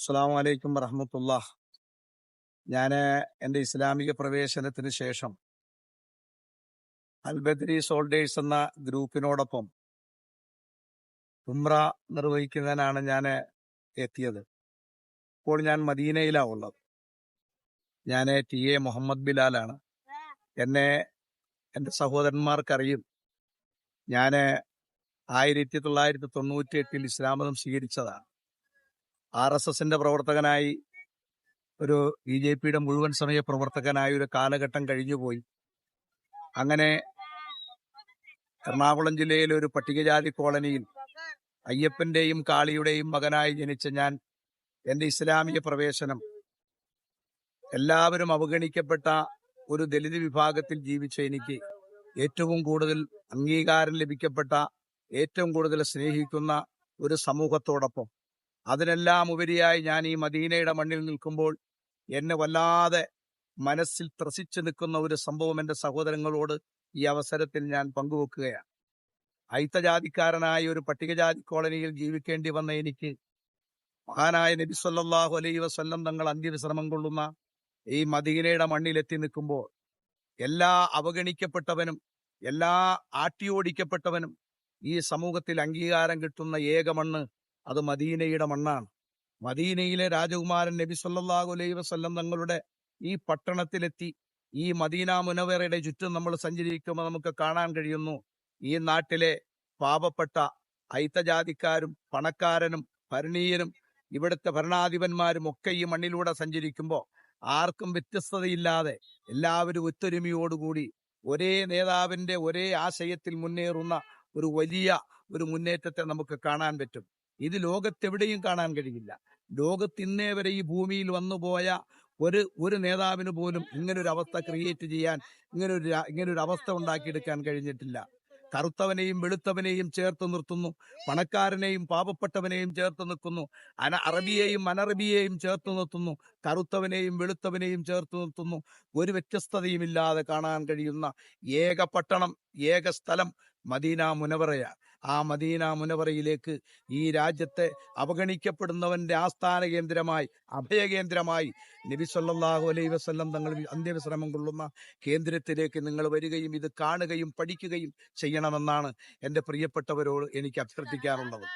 അസ്സലാമു അലൈക്കും വറഹ്മത്തുള്ളാഹ്. ഞാൻ എൻ്റെ ഇസ്ലാമിക പ്രവേശനത്തിന് ശേഷം അൽബദ്രി സോൾഡേഴ്സ് എന്ന ഗ്രൂപ്പിനോടൊപ്പം ഉംറ നിർവഹിക്കുന്നതിനാണ് ഞാൻ എത്തിയത്. ഇപ്പോൾ ഞാൻ മദീനയിലാണ് ഉള്ളത്. ഞാൻ ടി.എ. മുഹമ്മദ് ബിലാലാണ്. എന്നെ എൻ്റെ സഹോദരന്മാർക്കറിയും. ഞാൻ 1998 ഇസ്ലാം മതം സ്വീകരിച്ചതാണ്. RSSന്റെ പ്രവർത്തകനായി, ഒരു BJPയുടെ മുഴുവൻ സമയ പ്രവർത്തകനായ ഒരു കാലഘട്ടം കഴിഞ്ഞുപോയി. അങ്ങനെ എറണാകുളം ജില്ലയിലെ ഒരു പട്ടികജാതി കോളനിയിൽ അയ്യപ്പന്റെയും കാളിയുടെയും മകനായി ജനിച്ച ഞാൻ എൻ്റെ ഇസ്ലാമിക പ്രവേശനം എല്ലാവരും അവഗണിക്കപ്പെട്ട ഒരു ദലിത് വിഭാഗത്തിൽ ജീവിച്ച എനിക്ക് ഏറ്റവും കൂടുതൽ അംഗീകാരം ലഭിക്കപ്പെട്ട, ഏറ്റവും കൂടുതൽ സ്നേഹിക്കുന്ന ഒരു സമൂഹത്തോടൊപ്പം, അതിനെല്ലാം ഉപരിയായി ഞാൻ ഈ മദീനയുടെ മണ്ണിൽ നിൽക്കുമ്പോൾ എന്നെ വല്ലാതെ മനസ്സിൽ ത്രസിച്ചു നിൽക്കുന്ന ഒരു സംഭവം എൻ്റെ സഹോദരങ്ങളോട് ഈ അവസരത്തിൽ ഞാൻ പങ്കുവെക്കുകയാണ്. അയിത്തജാതിക്കാരനായ ഒരു പട്ടികജാതി കോളനിയിൽ ജീവിക്കേണ്ടി വന്ന എനിക്ക് മഹാനായ നബി സല്ലല്ലാഹു അലൈഹി വസല്ലം തങ്ങൾ അന്ത്യവിശ്രമം കൊള്ളുന്ന ഈ മദീനയുടെ മണ്ണിലെത്തി നിൽക്കുമ്പോൾ എല്ലാ അവഗണിക്കപ്പെട്ടവനും, എല്ലാ ആട്ടിയോടിക്കപ്പെട്ടവനും ഈ സമൂഹത്തിൽ അംഗീകാരം കിട്ടുന്ന ഏക മണ്ണ് അത് മദീനയുടെ മണ്ണാണ്. മദീനയിലെ രാജകുമാരൻ നബി സല്ലല്ലാഹു അലൈഹി വസല്ലം തങ്ങളുടെ ഈ പട്ടണത്തിലെത്തി ഈ മദീന മുനവറയുടെ ചുറ്റും നമ്മൾ സഞ്ചരിക്കുമ്പോൾ നമുക്ക് കാണാൻ കഴിയുന്നു, ഈ നാട്ടിലെ പാവപ്പെട്ട അയിത്തജാതിക്കാരും പണക്കാരനും ഭരണീയനും ഇവിടുത്തെ ഭരണാധിപന്മാരും ഒക്കെ ഈ മണ്ണിലൂടെ സഞ്ചരിക്കുമ്പോൾ ആർക്കും വ്യത്യസ്തതയില്ലാതെ എല്ലാവരും ഒത്തൊരുമയോടുകൂടി ഒരേ നേതാവിന്റെ ഒരേ ആശയത്തിൽ മുന്നേറുന്ന ഒരു വലിയ ഒരു മുന്നേറ്റത്തെ നമുക്ക് കാണാൻ പറ്റും. ഇത് ലോകത്തെവിടെയും കാണാൻ കഴിയില്ല. ലോകത്ത് ഇന്നേ വരെ ഈ ഭൂമിയിൽ വന്നുപോയ ഒരു നേതാവിന് പോലും ഇങ്ങനൊരു അവസ്ഥ ക്രിയേറ്റ് ചെയ്യാൻ, ഇങ്ങനൊരു അവസ്ഥ ഉണ്ടാക്കിയെടുക്കാൻ കഴിഞ്ഞിട്ടില്ല. കറുത്തവനെയും വെളുത്തവനെയും ചേർത്ത് നിർത്തുന്നു, പണക്കാരനെയും പാവപ്പെട്ടവനെയും ചേർത്ത് നിൽക്കുന്നു, അറബിയെയും അനറബിയെയും ചേർത്ത് നിർത്തുന്നു, കറുത്തവനെയും വെളുത്തവനെയും ചേർത്ത് നിർത്തുന്നു. ഒരു വ്യത്യസ്തതയുമില്ലാതെ കാണാൻ കഴിയുന്ന ഏക പട്ടണം, ഏക സ്ഥലം മദീന മുനവറയാണ്. ആ മദീന മുനവറയിലേക്ക് ഈ രാജ്യത്തെ അവഗണിക്കപ്പെടുന്നവന്റെ ആസ്ഥാന കേന്ദ്രമായി, അഭയകേന്ദ്രമായി നബി സല്ലല്ലാഹു അലൈഹി വസല്ലം തങ്ങൾ അന്ത്യവിശ്രമം കൊള്ളുന്ന കേന്ദ്രത്തിലേക്ക് നിങ്ങൾ വരികയും ഇത് കാണുകയും പഠിക്കുകയും ചെയ്യണമെന്നാണ് എൻ്റെ പ്രിയപ്പെട്ടവരോട് എനിക്ക് അഭ്യർത്ഥിക്കാറുള്ളത്.